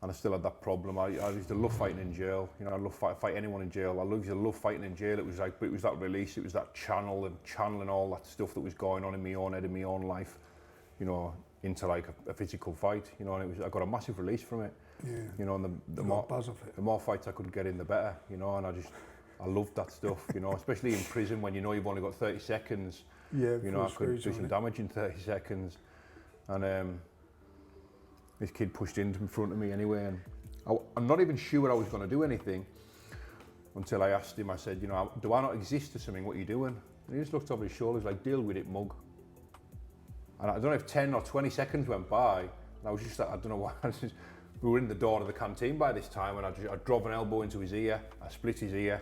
and I still had that problem. I used to love fighting in jail. You know, I love fight anyone in jail. I used to love fighting in jail. It was like, it was that release. It was that channeling all that stuff that was going on in my own head, in my own life. You know, into like a physical fight. You know, and I got a massive release from it. Yeah. You know, and the more fights I could get in, the better. You know, and I loved that stuff. You know, especially in prison when you know you've only got 30 seconds. Yeah. You know, I could do some damage in 30 seconds, and. This kid pushed in front of me anyway, and I'm not even sure I was going to do anything until I asked him. I said, you know, do I not exist to something? What are you doing? And he just looked over his shoulder. He was like, deal with it, mug. And I don't know if 10 or 20 seconds went by, and I was just like, I don't know why. We were in the door of the canteen by this time, and I drove an elbow into his ear. I split his ear,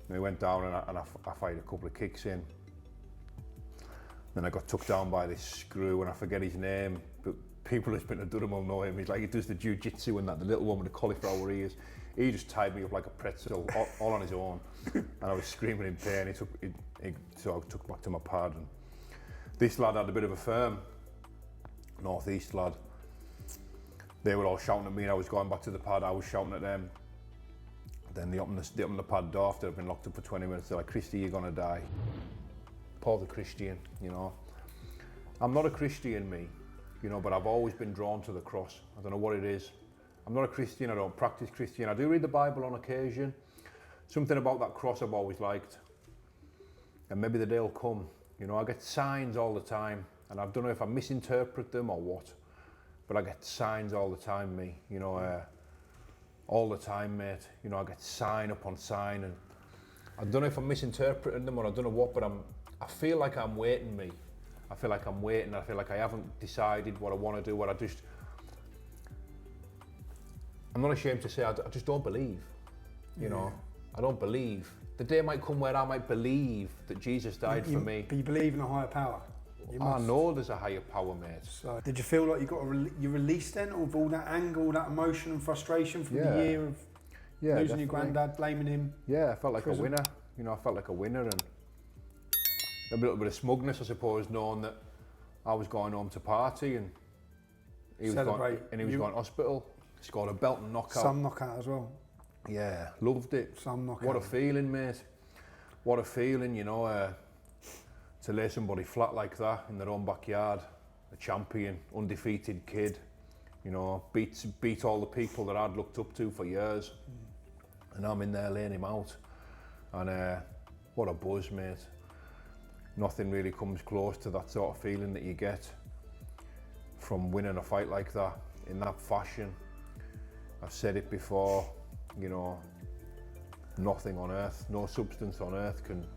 and he went down, and I fired a couple of kicks in. Then I got took down by this screw, and I forget his name, but people who's been to Durham will know him. He's like, he does the jiu-jitsu and that, the little one with the cauliflower ears. He just tied me up like a pretzel, all on his own. And I was screaming in pain. So I took back to my pad. And this lad had a bit of a firm, northeast lad. They were all shouting at me and I was going back to the pad. I was shouting at them. Then they opened the pad door after I'd been locked up for 20 minutes. They're like, Christie, you're gonna die. Paul the Christian, you know. I'm not a Christian, me. You know, but I've always been drawn to the cross. I don't know what it is. I'm not a Christian, I don't practice Christian. I do read the Bible on occasion. Something about that cross I've always liked. And maybe the day will come. You know, I get signs all the time, and I don't know if I misinterpret them or what, but I get signs all the time, me. You know, all the time, mate. You know, I get sign upon sign, and I don't know if I'm misinterpreting them or I don't know what, but I feel like I'm waiting, me. I feel like I'm waiting. I feel like I haven't decided what I want to do. I'm not ashamed to say I just don't believe. You know, I don't believe. The day might come where I might believe that Jesus died for me. But you believe in a higher power. I know there's a higher power, mate. So, did you feel like you got you released then of all that anger, all that emotion and frustration from the year of losing your granddad, blaming him? Yeah, I felt like a winner. You know, I felt like a winner, and a little bit of smugness, I suppose, knowing that I was going home to party and he was going to hospital. Scored a belt and knockout. Some knockout as well. Yeah, loved it. Some knockout. What a feeling, mate. What a feeling, you know, to lay somebody flat like that in their own backyard. A champion, undefeated kid, you know, beat all the people that I'd looked up to for years. And I'm in there laying him out. And what a buzz, mate. Nothing really comes close to that sort of feeling that you get from winning a fight like that, in that fashion. I've said it before, you know, nothing on earth, no substance on earth can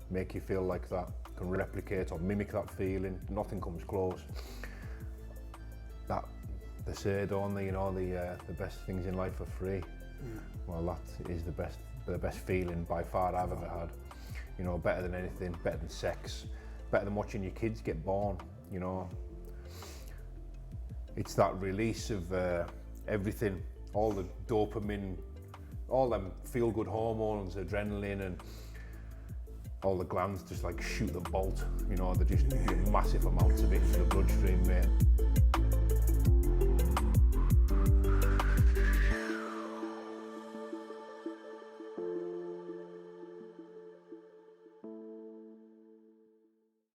make you feel like that, can replicate or mimic that feeling. Nothing comes close. That, they say, don't they, you know, the best things in life are free. Well, that is the best feeling by far I've ever had. You know, better than anything, better than sex, better than watching your kids get born, you know. It's that release of everything, all the dopamine, all them feel-good hormones, adrenaline, and all the glands just like shoot the bolt, you know, they're just massive amounts of it into the bloodstream, mate.